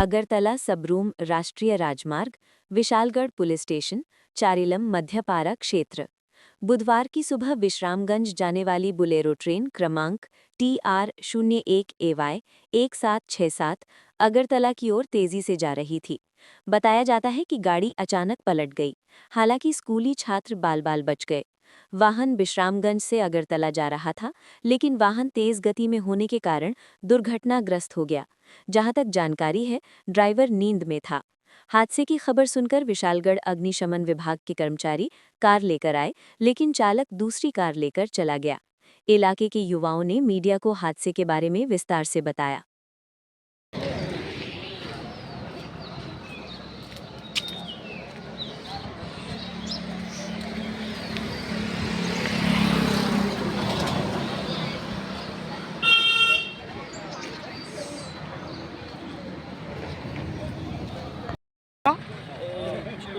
अगरतला सबरूम राष्ट्रीय राजमार्ग, Vishalgarh police station, चारिलम मध्यपारा क्षेत्र। बुधवार की सुबह विश्रामगंज जाने वाली बुलेरो ट्रेन क्रमांक TR01AY 1767 अगरतला की ओर तेजी से जा रही थी। बताया जाता है कि गाड़ी अचानक पलट गई। हालांकि स्कूली छात्र बाल बच गए। वाहन विश्रामगंज से अगरतला जा रहा था, लेकिन वाहन तेज गति में होने के कारण दुर्घटनाग्रस्त हो गया। जहां तक जानकारी है, ड्राइवर नींद में था। हादसे की खबर सुनकर विशालगढ़ अग्निशमन विभाग के कर्मचारी कार लेकर आए, लेकिन चालक दूसरी कार लेकर चला गया। इलाके के युवाओं ने मीडिया को हादसे के बारे में विस्तार से बताया।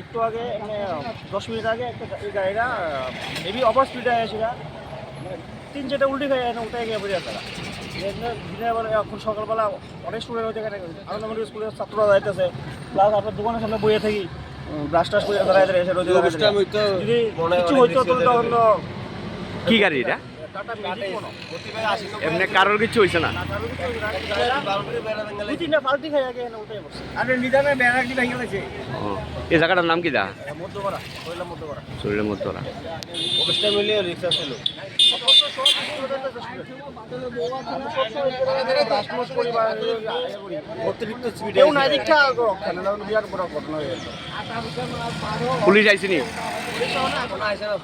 একটু আগে মানে 10 মিনিট আগে একটা এই গাড়িটা হেভি ওভার স্পিডে এসে মানে 3-4টা উল্টে খেয়ে উল্টে গিয়ে পড়ে তারা দিনের বেলা এখন সকালবেলা অনেক স্টুডেন্ট হচ্ছে এখানে আনন্দমণি স্কুলের ছাত্ররা যাইতেছে, প্লাস আপনার দোকানের সামনে বইয়ে থাকি ব্রাশ টাশ করে দাঁড়ায় এসে রোদে যদি কিছু হইতো তখন কি গাড়ি এটা? টাটা ম্যাজিক কোনো এমনি কারোর কিছু হয়েছে না? দুই তিনটা ফাল্টি খেয়ে আগে এখানে উল্টে পড়ছে। আর নিদানে ব্যারাকটি ভেঙে গেছে। এই জায়গাটার নাম কি দা? মধ্যকরা, কইলাম মধ্যকরা। শরীরের মধ্যে ওরা অবস্থা মিলে রিক্সা ছিল। অতিরিক্ত স্পিডে কেউ নাই দীক্ষা খেলে না, বিরাট বড় ঘটনা হয়ে গেছে। পুলিশ আইসিনি? পুলিশ এখন আইসে না,